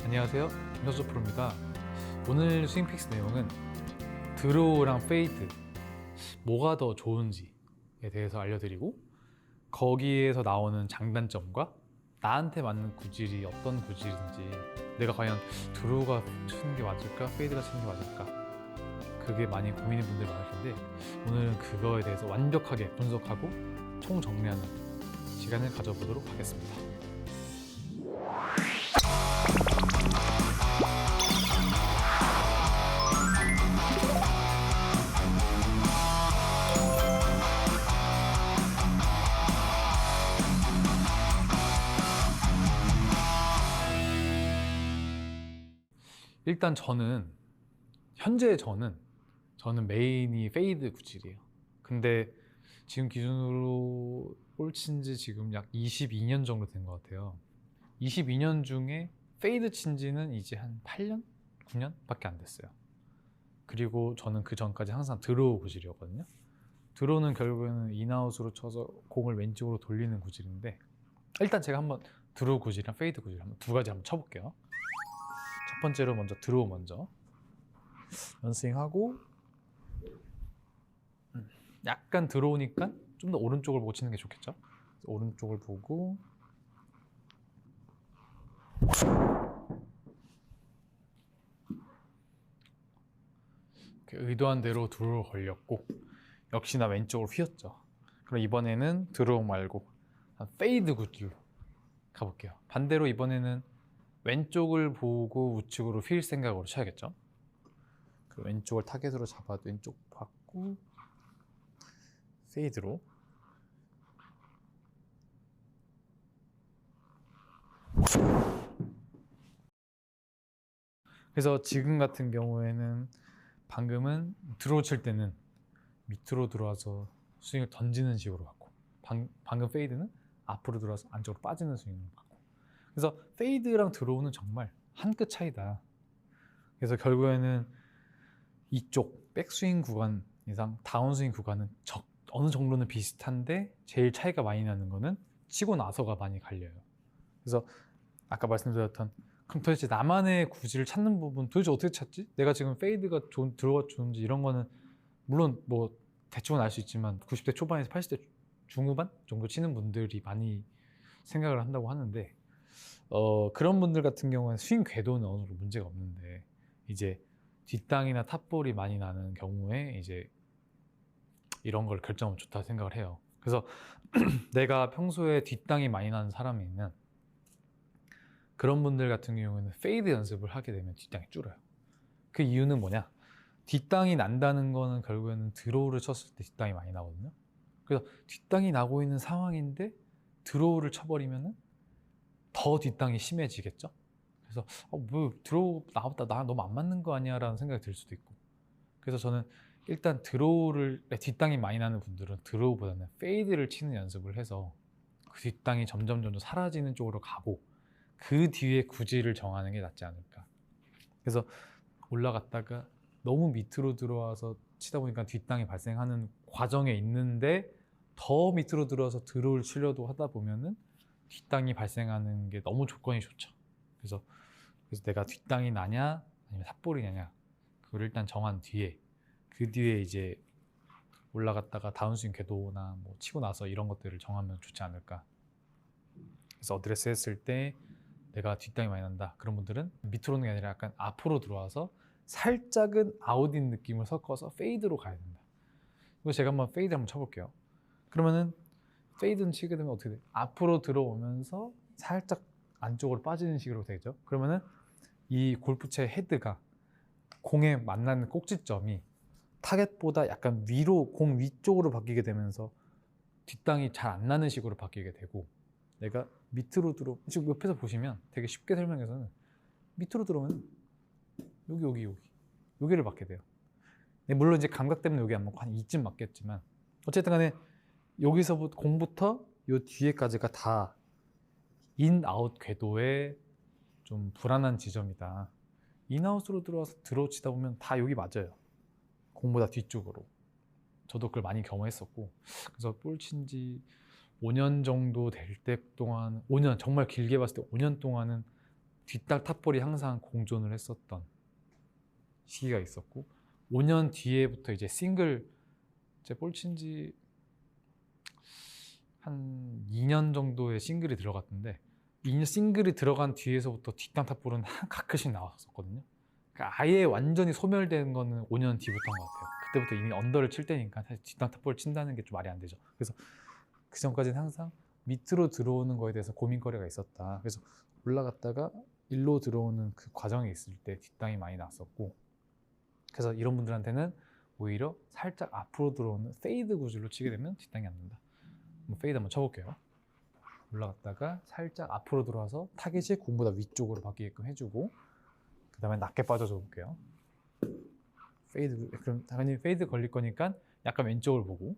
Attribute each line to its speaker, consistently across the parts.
Speaker 1: 안녕하세요, 김현수 프로입니다. 오늘 스윙 픽스 내용은 드로우랑 페이드 뭐가 더 좋은지에 대해서 알려드리고, 거기에서 나오는 장단점과 나한테 맞는 구질이 어떤 구질인지, 내가 과연 드로우가 치는 게 맞을까 페이드가 치는 게 맞을까, 그게 많이 고민인 분들이 많을 텐데, 오늘은 그거에 대해서 완벽하게 분석하고 총정리하는 시간을 가져보도록 하겠습니다. 일단 현재 저는 메인이 페이드 구질이에요. 근데 지금 기준으로 볼 친지 지금 약 22년 정도 된 것 같아요. 22년 중에 페이드 친지는 이제 한 8년? 9년? 밖에 안 됐어요. 그리고 저는 그 전까지 항상 드로우 구질이었거든요. 드로우는 결국에는 인아웃으로 쳐서 공을 왼쪽으로 돌리는 구질인데, 일단 제가 한번 드로우 구질이랑 페이드 구질 두 가지 한번 쳐볼게요. 첫 번째로 먼저 드로우 먼저 연스윙하고, 약간 들어오니까 좀 더 오른쪽을 보고 치는 게 좋겠죠. 오른쪽을 보고 의도한 대로 드로우 걸렸고, 역시나 왼쪽으로 휘었죠. 그럼 이번에는 드로우 말고 페이드 굿로 가볼게요. 반대로 이번에는 왼쪽을 보고 우측으로 휠 생각으로 쳐야겠죠. 그 왼쪽을 타겟으로 잡아도 왼쪽 받고 페이드로. 그래서 지금 같은 경우에는, 방금은 드로우 칠 때는 밑으로 들어와서 스윙을 던지는 식으로 받고, 방금 페이드는 앞으로 들어와서 안쪽으로 빠지는 스윙을 받고. 그래서 페이드랑 드로우는 정말 한 끗 차이다. 그래서 결국에는 이쪽 백스윙 구간 이상 다운스윙 구간은 어느 정도는 비슷한데, 제일 차이가 많이 나는 거는 치고 나서가 많이 갈려요. 그래서 아까 말씀드렸던, 그럼 도대체 나만의 구질을 찾는 부분 도대체 어떻게 찾지? 내가 지금 페이드가 드로우가 좋은지 이런 거는 물론 뭐 대충은 알 수 있지만, 90대 초반에서 80대 중후반 정도 치는 분들이 많이 생각을 한다고 하는데, 그런 분들 같은 경우는 스윙 궤도는 어느 정도 문제가 없는데, 이제 뒷땅이나 탑볼이 많이 나는 경우에 이제 이런 걸 결정하면 좋다 생각을 해요. 그래서 내가 평소에 뒷땅이 많이 나는 사람이면, 그런 분들 같은 경우에는 페이드 연습을 하게 되면 뒷땅이 줄어요. 그 이유는 뭐냐? 뒷땅이 난다는 거는 결국에는 드로우를 쳤을 때 뒷땅이 많이 나거든요. 그래서 뒷땅이 나고 있는 상황인데 드로우를 쳐버리면은 더 뒷땅이 심해지겠죠? 그래서 뭐 드로우 나왔다, 나 너무 안 맞는 거 아니야 라는 생각이 들 수도 있고. 그래서 저는 일단 뒷땅이 많이 나는 분들은 드로우보다는 페이드를 치는 연습을 해서 그 뒷땅이 점점 사라지는 쪽으로 가고, 그 뒤에 구질을 정하는 게 낫지 않을까. 그래서 올라갔다가 너무 밑으로 들어와서 치다 보니까 뒷땅이 발생하는 과정에 있는데, 더 밑으로 들어와서 드로우를 치려도 하다 보면은 뒷땅이 발생하는 게 너무 조건이 좋죠. 그래서 내가 뒷땅이 나냐 아니면 탑볼이 나냐, 그걸 일단 정한 뒤에, 그 뒤에 이제 올라갔다가 다운스윙 궤도나 뭐 치고 나서 이런 것들을 정하면 좋지 않을까. 그래서 어드레스 했을 때 내가 뒷땅이 많이 난다, 그런 분들은 밑으로 오는 게 아니라 약간 앞으로 들어와서 살짝은 아웃인 느낌을 섞어서 페이드로 가야 된다. 그리고 제가 한번 페이드 한번 쳐볼게요. 그러면은 페이드는 치게 되면 어떻게 돼요? 앞으로 들어오면서 살짝 안쪽으로 빠지는 식으로 되죠. 그러면은 이 골프채 헤드가 공에 만나는 꼭지점이 타겟보다 약간 위로, 공 위쪽으로 바뀌게 되면서 뒷땅이 잘 안 나는 식으로 바뀌게 되고, 내가 밑으로 지금 옆에서 보시면 되게 쉽게 설명해서는, 밑으로 들어오면 여기를 맞게 돼요. 물론 이제 감각 때문에 여기 안 맞고 한 이쯤 맞겠지만, 어쨌든 간에 여기서부터 공부터 요 뒤에까지가 다 인아웃 궤도의 좀 불안한 지점이다. 인아웃으로 들어와서 드로우 치다 보면 다 여기 맞아요. 공보다 뒤쪽으로. 저도 그걸 많이 경험했었고, 그래서 볼 친지 5년 정도 될 때 동안, 5년, 정말 길게 봤을 때 5년 동안은 뒷땅 탑볼이 항상 공존을 했었던 시기가 있었고 5년 뒤에부터 이제 싱글 제 볼 친 지 한 2년 정도의 싱글이 들어갔던데 2년 싱글이 들어간 뒤에서부터 뒷땅 탑볼은 한 가끔씩 나왔었거든요. 그러니까 아예 완전히 소멸된 거는 5년 뒤부터인 것 같아요. 그때부터 이미 언더를 칠 때니까 사실 뒷땅 탑볼 친다는 게 좀 말이 안 되죠. 그래서 그 전까지는 항상 밑으로 들어오는 거에 대해서 고민거리가 있었다. 그래서 올라갔다가 일로 들어오는 그 과정에 있을 때 뒷땅이 많이 났었고, 그래서 이런 분들한테는 오히려 살짝 앞으로 들어오는 페이드 구질로 치게 되면 뒷땅이 안 난다. 페이드 한번 쳐볼게요. 올라갔다가 살짝 앞으로 들어와서 타겟이 공보다 위쪽으로 바뀌게끔 해주고, 그 다음에 낮게 빠져줘 볼게요. 페이드, 그럼 당연히 페이드 걸릴 거니까 약간 왼쪽을 보고,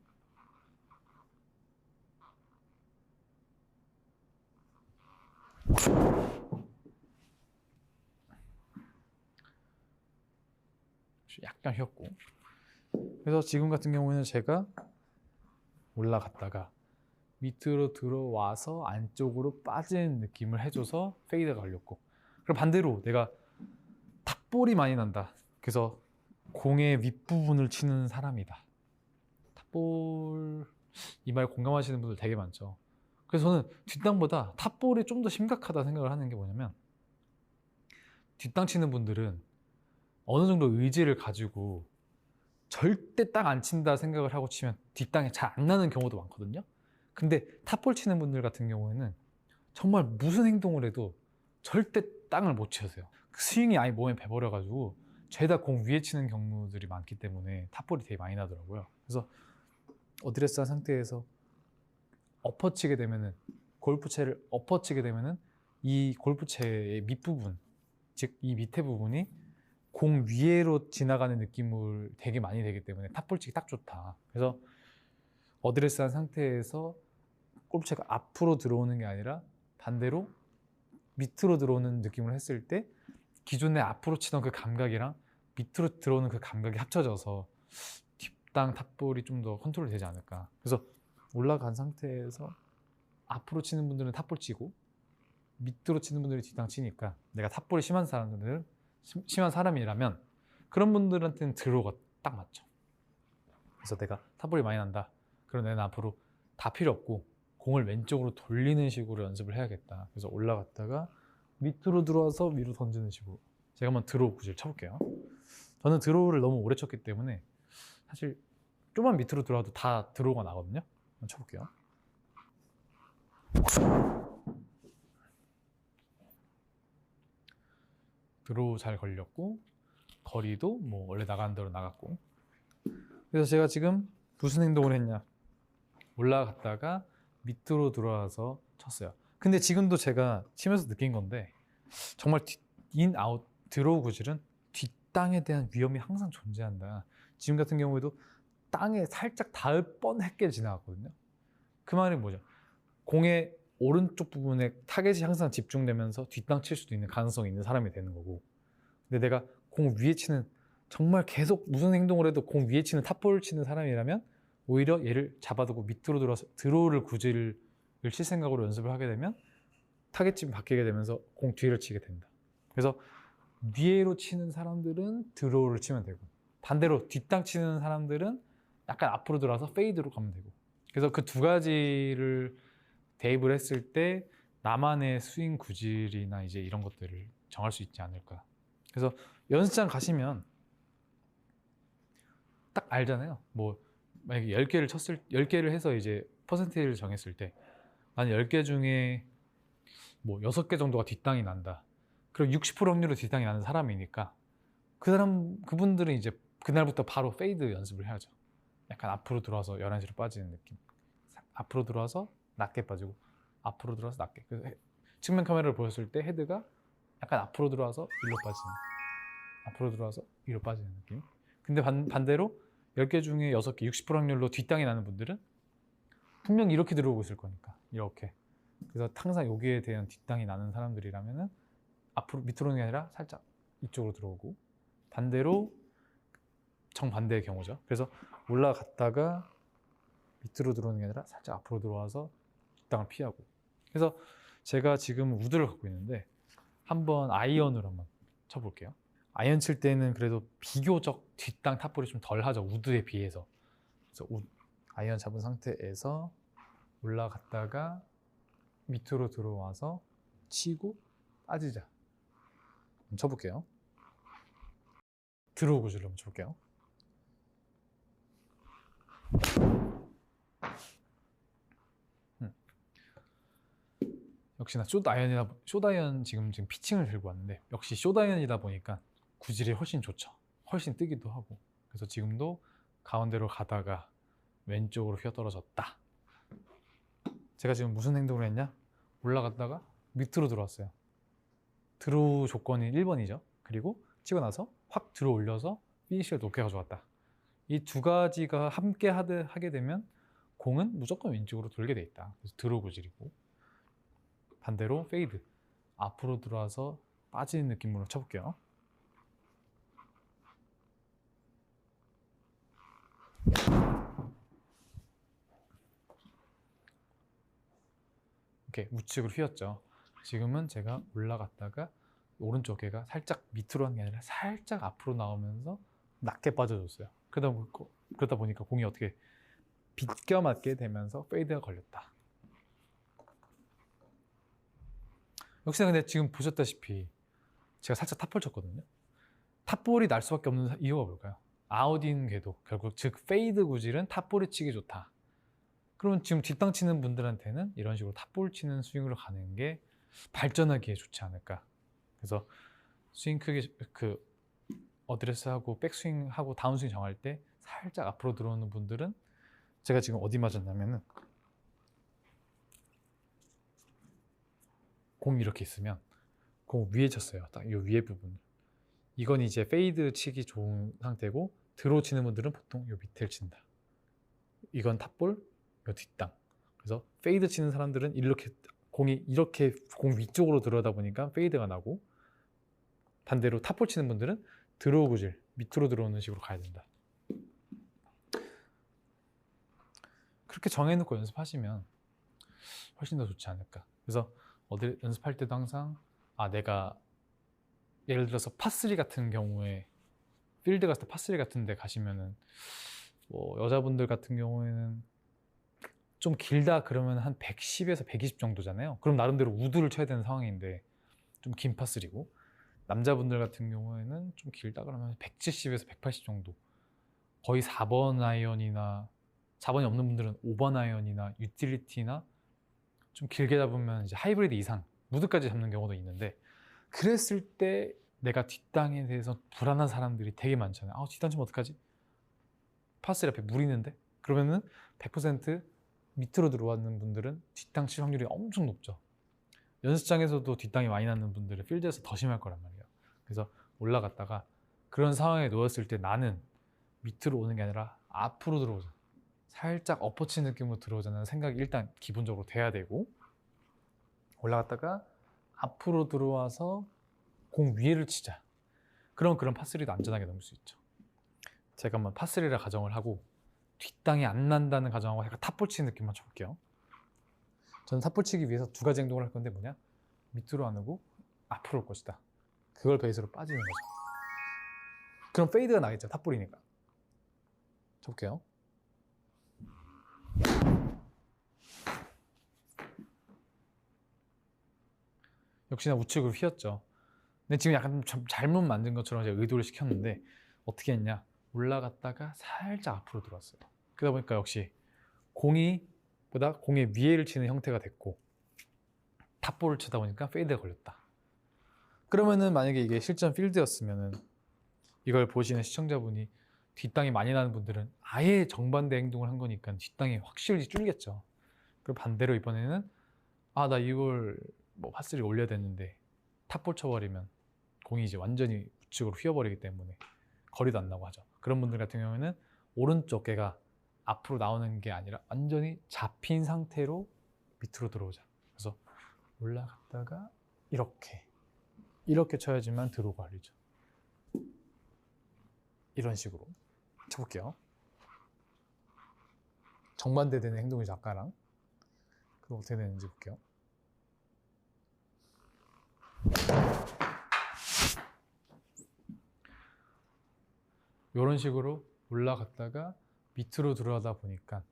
Speaker 1: 약간 휘었고, 그래서 지금 같은 경우에는 제가 올라갔다가 밑으로 들어와서 안쪽으로 빠지는 느낌을 해줘서 페이드가 걸렸고, 그럼 반대로 내가 탑볼이 많이 난다. 그래서 공의 윗부분을 치는 사람이다. 탑볼, 이 말 공감하시는 분들 되게 많죠. 그래서 저는 뒷땅보다 탑볼이 좀 더 심각하다 생각을 하는 게 뭐냐면, 뒷땅 치는 분들은 어느 정도 의지를 가지고 절대 땅 안 친다 생각을 하고 치면 뒷땅이 잘 안 나는 경우도 많거든요. 근데 탑볼 치는 분들 같은 경우에는 정말 무슨 행동을 해도 절대 땅을 못 치세요. 그 스윙이 아예 몸에 배버려가지고 죄다 공 위에 치는 경우들이 많기 때문에 탑볼이 되게 많이 나더라고요. 그래서 어드레스한 상태에서 엎어치게 되면은, 골프채를 엎어치게 되면은 이 골프채의 밑부분, 즉 이 밑에 부분이 공 위에로 지나가는 느낌을 되게 많이 되기 때문에 탑볼 치기 딱 좋다. 그래서 어드레스한 상태에서 골프채가 앞으로 들어오는 게 아니라 반대로 밑으로 들어오는 느낌을 했을 때 기존에 앞으로 치던 그 감각이랑 밑으로 들어오는 그 감각이 합쳐져서 뒷땅 탑볼이 좀 더 컨트롤 되지 않을까. 그래서 올라간 상태에서 앞으로 치는 분들은 탑볼 치고 밑으로 치는 분들이 뒷땅 치니까, 내가 탑볼이 심한 사람이라면 그런 분들한테는 드로우가 딱 맞죠. 그래서 내가 탑볼이 많이 난다. 그럼 내가 앞으로 다 필요 없고 공을 왼쪽으로 돌리는 식으로 연습을 해야겠다. 그래서 올라갔다가 밑으로 들어와서 위로 던지는 식으로. 제가 한번 드로우 구질 쳐볼게요. 저는 드로우를 너무 오래 쳤기 때문에 사실 조금만 밑으로 들어와도 다 드로우가 나거든요. 한번 쳐볼게요. 드로우 잘 걸렸고, 거리도 뭐 원래 나가는 대로 나갔고. 그래서 제가 지금 무슨 행동을 했냐, 올라갔다가 밑으로 들어와서 쳤어요. 근데 지금도 제가 치면서 느낀 건데, 정말 인, 아웃, 드로우 구질은 뒷땅에 대한 위험이 항상 존재한다. 지금 같은 경우에도 땅에 살짝 닿을 뻔했게 지나갔거든요. 그 말이 뭐죠? 공의 오른쪽 부분에 타겟이 항상 집중되면서 뒷땅 칠 수도 있는 가능성이 있는 사람이 되는 거고, 근데 내가 공 위에 치는, 정말 계속 무슨 행동을 해도 공 위에 치는 탑볼을 치는 사람이라면 오히려 얘를 잡아두고 밑으로 들어서 드로우를 구질을 칠 생각으로 연습을 하게 되면 타겟집이 바뀌게 되면서 공 뒤를 치게 된다. 그래서 위에로 치는 사람들은 드로우를 치면 되고, 반대로 뒷땅 치는 사람들은 약간 앞으로 들어와서 페이드로 가면 되고, 그래서 그 두 가지를 대입을 했을 때 나만의 스윙 구질이나 이제 이런 것들을 정할 수 있지 않을까. 그래서 연습장 가시면 딱 알잖아요. 뭐 만약에 10개를 해서 이제 퍼센테이지를 정했을 때 나는 10개 중에 뭐 6개 정도가 뒷땅이 난다. 그럼 60% 확률로 뒷땅이 나는 사람이니까 그분들은 이제 그날부터 바로 페이드 연습을 해야죠. 약간 앞으로 들어와서 11시로 빠지는 느낌. 앞으로 들어와서 낮게 빠지고, 앞으로 들어와서 낮게. 그래서 측면 카메라를 보였을 때 헤드가 약간 앞으로 들어와서 위로 빠지는, 앞으로 들어와서 위로 빠지는 느낌. 근데 반대로 10개 중에 6개, 60% 확률로 뒷땅이 나는 분들은 분명 이렇게 들어오고 있을 거니까, 이렇게. 그래서 항상 여기에 대한 뒷땅이 나는 사람들이라면은 앞으로 밑으로는 게 아니라 살짝 이쪽으로 들어오고, 반대로 정반대의 경우죠. 그래서 올라갔다가 밑으로 들어오는 게 아니라 살짝 앞으로 들어와서 뒷땅을 피하고. 그래서 제가 지금 우드를 갖고 있는데 한번 아이언으로 한번 쳐볼게요. 아이언 칠 때는 그래도 비교적 뒷땅 탑볼이 좀 덜 하죠. 우드에 비해서. 그래서 아이언 잡은 상태에서 올라갔다가 밑으로 들어와서 치고 빠지자. 한번 쳐볼게요. 드로우 구질로 한번 쳐볼게요. 역시나 숏아이언 지금 피칭을 들고 왔는데 역시 숏아이언이다 보니까 구질이 훨씬 좋죠. 훨씬 뜨기도 하고. 그래서 지금도 가운데로 가다가 왼쪽으로 휘어떨어졌다. 제가 지금 무슨 행동을 했냐? 올라갔다가 밑으로 들어왔어요. 드로우 조건이 1번이죠. 그리고 치고 나서 확 들어 올려서 피니쉬를 높게 가져왔다. 이 두 가지가 함께 하게 되면 공은 무조건 왼쪽으로 돌게 돼 있다. 그래서 드로우 구질이고, 반대로 페이드, 앞으로 들어와서 빠지는 느낌으로 쳐볼게요. 이렇게 우측으로 휘었죠. 지금은 제가 올라갔다가 오른쪽 어깨가 살짝 밑으로 하는 게 아니라 살짝 앞으로 나오면서 낮게 빠져줬어요. 그러다 보니까 공이 어떻게 비껴 맞게 되면서 페이드가 걸렸다. 역시나 근데 지금 보셨다시피 제가 살짝 탑볼 쳤거든요. 탑볼이 날 수밖에 없는 이유가 뭘까요? 아웃인 궤도, 결국 즉 페이드 구질은 탑볼이 치기 좋다. 그러면 지금 뒷땅 치는 분들한테는 이런 식으로 탑볼 치는 스윙으로 가는 게 발전하기에 좋지 않을까. 그래서 스윙 크기, 어드레스하고 백스윙하고 다운스윙 정할 때 살짝 앞으로 들어오는 분들은, 제가 지금 어디 맞았냐면은 공 이렇게 있으면 공 위에 쳤어요. 딱 이 위에 부분. 이건 이제 페이드 치기 좋은 상태고, 드로우 치는 분들은 보통 이 밑에를 친다. 이건 탑볼, 이 뒷땅. 그래서 페이드 치는 사람들은 공이 이렇게 공 위쪽으로 들어오다 보니까 페이드가 나고, 반대로 탑볼 치는 분들은 드로우 구질, 밑으로 들어오는 식으로 가야 된다. 그렇게 정해놓고 연습하시면 훨씬 더 좋지 않을까. 그래서 어디 연습할 때도 항상 내가 예를 들어서 파3 같은 경우에 필드 갔을 때 파3 같은 데 가시면은 여자분들 같은 경우에는 좀 길다 그러면 한 110에서 120 정도잖아요. 그럼 나름대로 우드를 쳐야 되는 상황인데 좀 긴 파3고, 남자분들 같은 경우에는 좀 길다 그러면 170에서 180 정도, 거의 4번 아이언이나 4번이 없는 분들은 5번 아이언이나 유틸리티나 좀 길게 잡으면 이제 하이브리드 이상 무드까지 잡는 경우도 있는데, 그랬을 때 내가 뒷땅에 대해서 불안한 사람들이 되게 많잖아요. 뒷땅 치면 어떡하지? 파3 앞에 물 있는데? 그러면은 100% 밑으로 들어왔는 분들은 뒷땅 칠 확률이 엄청 높죠. 연습장에서도 뒷땅이 많이 나는 분들은 필드에서 더 심할 거란 말이에요. 그래서 올라갔다가 그런 상황에 놓였을 때 나는 밑으로 오는 게 아니라 앞으로 들어오자, 살짝 엎어친 느낌으로 들어오자는 생각이 일단 기본적으로 돼야 되고, 올라갔다가 앞으로 들어와서 공 위에를 치자. 그런 파3도 안전하게 넘을 수 있죠. 제가 한번 파3라 가정을 하고 뒷땅이 안 난다는 가정하고 약간 탑볼 치는 느낌만 쳐볼게요. 저는 탑볼 치기 위해서 두 가지 행동을 할 건데, 뭐냐? 밑으로 안 오고 앞으로 올 것이다. 그걸 베이스로 빠지는 거죠. 그럼 페이드가 나겠죠, 탑볼이니까. 쳐볼게요. 역시나 우측으로 휘었죠. 근데 지금 약간 좀 잘못 만든 것처럼 제가 의도를 시켰는데, 어떻게 했냐? 올라갔다가 살짝 앞으로 들어왔어요. 그러다 보니까 역시 공보다 공의 위에를 치는 형태가 됐고, 탑볼을 치다 보니까 페이드가 걸렸다. 그러면은 만약에 이게 실전 필드였으면은 이걸 보시는 시청자분이 뒷땅이 많이 나는 분들은 아예 정반대 행동을 한 거니까 뒷땅이 확실히 줄겠죠. 그리고 반대로 이번에는 나 이걸 파3 올려야 되는데 탑볼 쳐버리면 공이 이제 완전히 우측으로 휘어버리기 때문에 거리도 안 나고 하죠. 그런 분들 같은 경우에는 오른쪽 어깨가 앞으로 나오는 게 아니라 완전히 잡힌 상태로 밑으로 들어오자. 그래서 올라갔다가 이렇게 쳐야지만 드로우가 걸리죠. 이런 식으로 쳐볼게요. 정반대 되는 행동이죠, 아까랑. 그럼 어떻게 되는지 볼게요. 이런 식으로 올라갔다가 밑으로 들어가다 보니까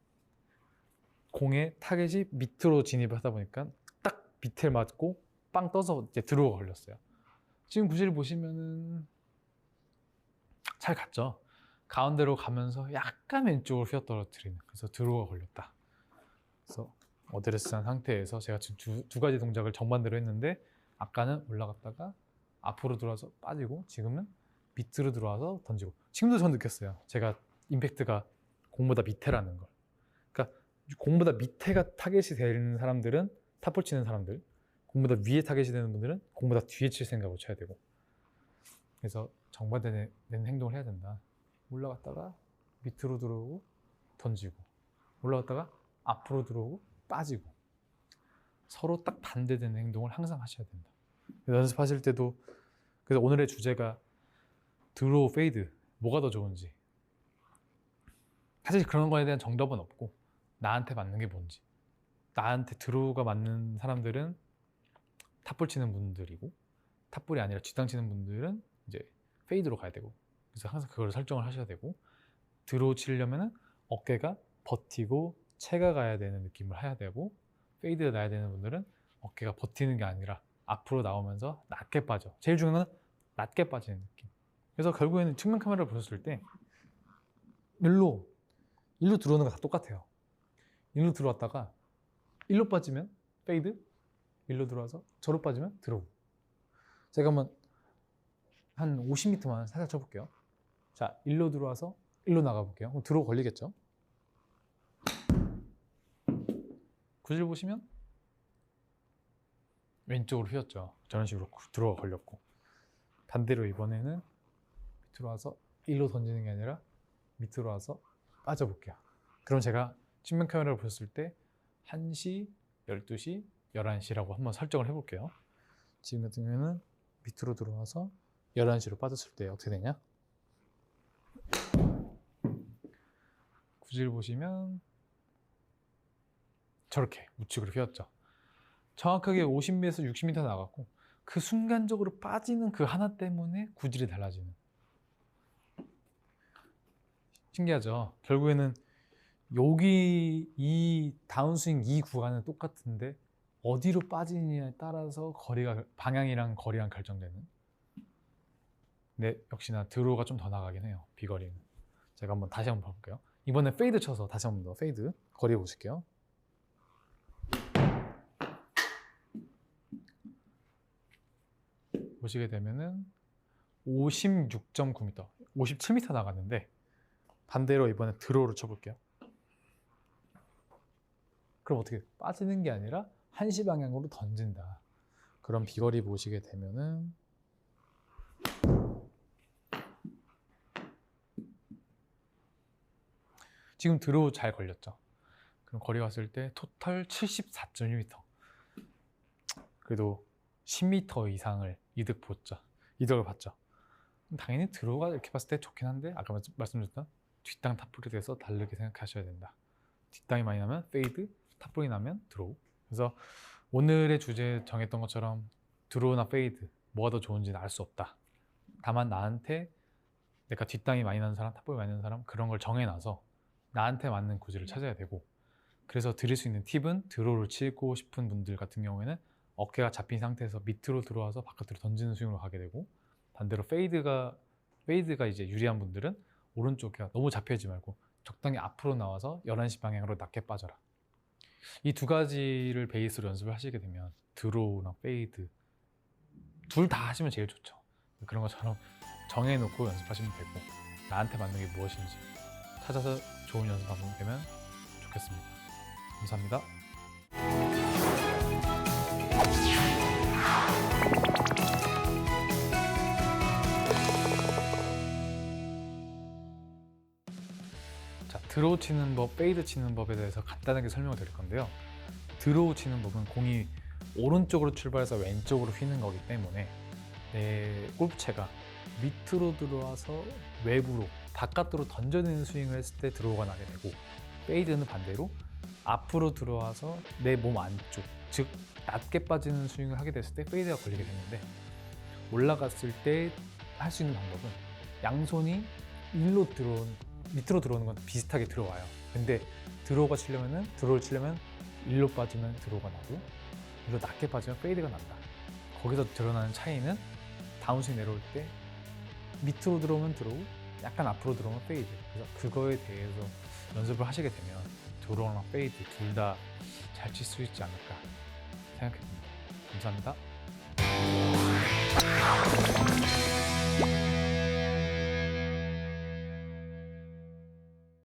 Speaker 1: 공의 타겟이 밑으로 진입하다 보니까 딱 밑에 맞고 빵 떠서 이제 드로우가 걸렸어요. 지금 구질 보시면은 잘 갔죠. 가운데로 가면서 약간 왼쪽으로 휘어 떨어뜨리는, 그래서 드로우가 걸렸다. 그래서 어드레스한 상태에서 제가 지금 두 가지 동작을 정반대로 했는데, 아까는 올라갔다가 앞으로 들어와서 빠지고, 지금은 밑으로 들어와서 던지고. 지금도 전 느꼈어요. 제가 임팩트가 공보다 밑에라는 걸. 그러니까 공보다 밑에가 타겟이 되는 사람들은 탑볼 치는 사람들, 공보다 위에 타겟이 되는 분들은 공보다 뒤에 칠 생각으로 쳐야 되고. 그래서 정반대된 행동을 해야 된다. 올라갔다가 밑으로 들어오고 던지고, 올라갔다가 앞으로 들어오고 빠지고, 서로 딱 반대되는 행동을 항상 하셔야 된다. 연습하실 때도, 그래서 오늘의 주제가 드로우, 페이드 뭐가 더 좋은지, 사실 그런 거에 대한 정답은 없고 나한테 맞는 게 뭔지, 나한테 드로우가 맞는 사람들은 탑볼 치는 분들이고, 탑볼이 아니라 뒷땅 치는 분들은 이제 페이드로 가야 되고, 그래서 항상 그걸 설정을 하셔야 되고, 드로우 치려면은 어깨가 버티고 채가 가야 되는 느낌을 해야 되고, 페이드가 나야 되는 분들은 어깨가 버티는 게 아니라 앞으로 나오면서 낮게 빠져. 제일 중요한 건 낮게 빠지는 느낌. 그래서 결국에는 측면 카메라를 보셨을 때 일로 들어오는 거 다 똑같아요. 일로 들어왔다가 일로 빠지면 페이드, 일로 들어와서 저로 빠지면 드로우. 제가 한번 한 50m만 살짝 쳐볼게요. 자, 일로 들어와서 일로 나가볼게요. 그럼 드로우 걸리겠죠? 구질 보시면 왼쪽으로 휘었죠. 저런 식으로 드로우가 걸렸고, 반대로 이번에는 밑으로 와서 일로 던지는 게 아니라 밑으로 와서 빠져볼게요. 그럼 제가 측면 카메라를 보셨을 때 1시, 12시, 11시라고 한번 설정을 해볼게요. 지금 같은 경우에는 밑으로 들어와서 11시로 빠졌을 때 어떻게 되냐? 구질 보시면 저렇게 우측으로 휘었죠. 정확하게 50m에서 60m 나갔고, 그 순간적으로 빠지는 그 하나 때문에 구질이 달라지는. 신기하죠? 결국에는 여기 이 다운스윙 이 구간은 똑같은데 어디로 빠지느냐에 따라서 거리가, 방향이랑 거리랑 결정되는. 네, 역시나 드로우가 좀 더 나가긴 해요. 비거리는. 제가 한번 다시 한번 봐볼게요. 이번엔 페이드 쳐서 다시 한번 더 페이드 거리 보실게요. 보시게 되면은 56.9m, 57m 나갔는데, 반대로 이번에 드로우를 쳐볼게요. 그럼 어떻게 빠지는 게 아니라 1시 방향으로 던진다. 그럼 비거리 보시게 되면은 지금 드로우 잘 걸렸죠. 그럼 거리 왔을 때 토탈 74.1m. 그래도 10m 이상을 이득을 봤죠. 당연히 드로우가 이렇게 봤을 때 좋긴 한데, 아까 말씀드렸던 뒷땅 탑볼에 대해서 다르게 생각하셔야 된다. 뒷땅이 많이 나면 페이드, 탑볼이 나면 드로우. 그래서 오늘의 주제 정했던 것처럼 드로우나 페이드 뭐가 더 좋은지는 알 수 없다. 다만 나한테 내가 뒷땅이 많이 나는 사람, 탑볼이 많이 나는 사람, 그런 걸 정해놔서 나한테 맞는 구질을 찾아야 되고, 그래서 드릴 수 있는 팁은 드로우를 치고 싶은 분들 같은 경우에는 어깨가 잡힌 상태에서 밑으로 들어와서 바깥으로 던지는 스윙으로 가게 되고, 반대로 페이드가 이제 유리한 분들은 오른쪽에 너무 잡혀있지 말고 적당히 앞으로 나와서 11시 방향으로 낮게 빠져라. 이 두 가지를 베이스로 연습을 하시게 되면 드로우나 페이드 둘 다 하시면 제일 좋죠. 그런 것처럼 정해놓고 연습하시면 되고, 나한테 맞는 게 무엇인지 찾아서 좋은 연습 방법이 되면 좋겠습니다. 감사합니다. 자, 드로우 치는 법, 페이드 치는 법에 대해서 간단하게 설명을 드릴 건데요. 드로우 치는 법은 공이 오른쪽으로 출발해서 왼쪽으로 휘는 거기 때문에 내 골프채가 밑으로 들어와서 외부로, 바깥으로 던져내는 스윙을 했을 때 드로우가 나게 되고, 페이드는 반대로 앞으로 들어와서 내 몸 안쪽, 즉 낮게 빠지는 스윙을 하게 됐을 때 페이드가 걸리게 되는데, 올라갔을 때 할 수 있는 방법은 양손이 밑으로 들어오는 건 비슷하게 들어와요. 근데 드로우가 치려면은 드로우를 치려면 일로 빠지면 드로우가 나고 일로 낮게 빠지면 페이드가 난다. 거기서 드러나는 차이는 다운스윙 내려올 때 밑으로 들어오면 드로우, 약간 앞으로 들어오면 페이드. 그래서 그거에 대해서 연습을 하시게 되면 드로우랑 페이드 둘 다 잘 칠 수 있지 않을까 생각해 봅니다. 감사합니다.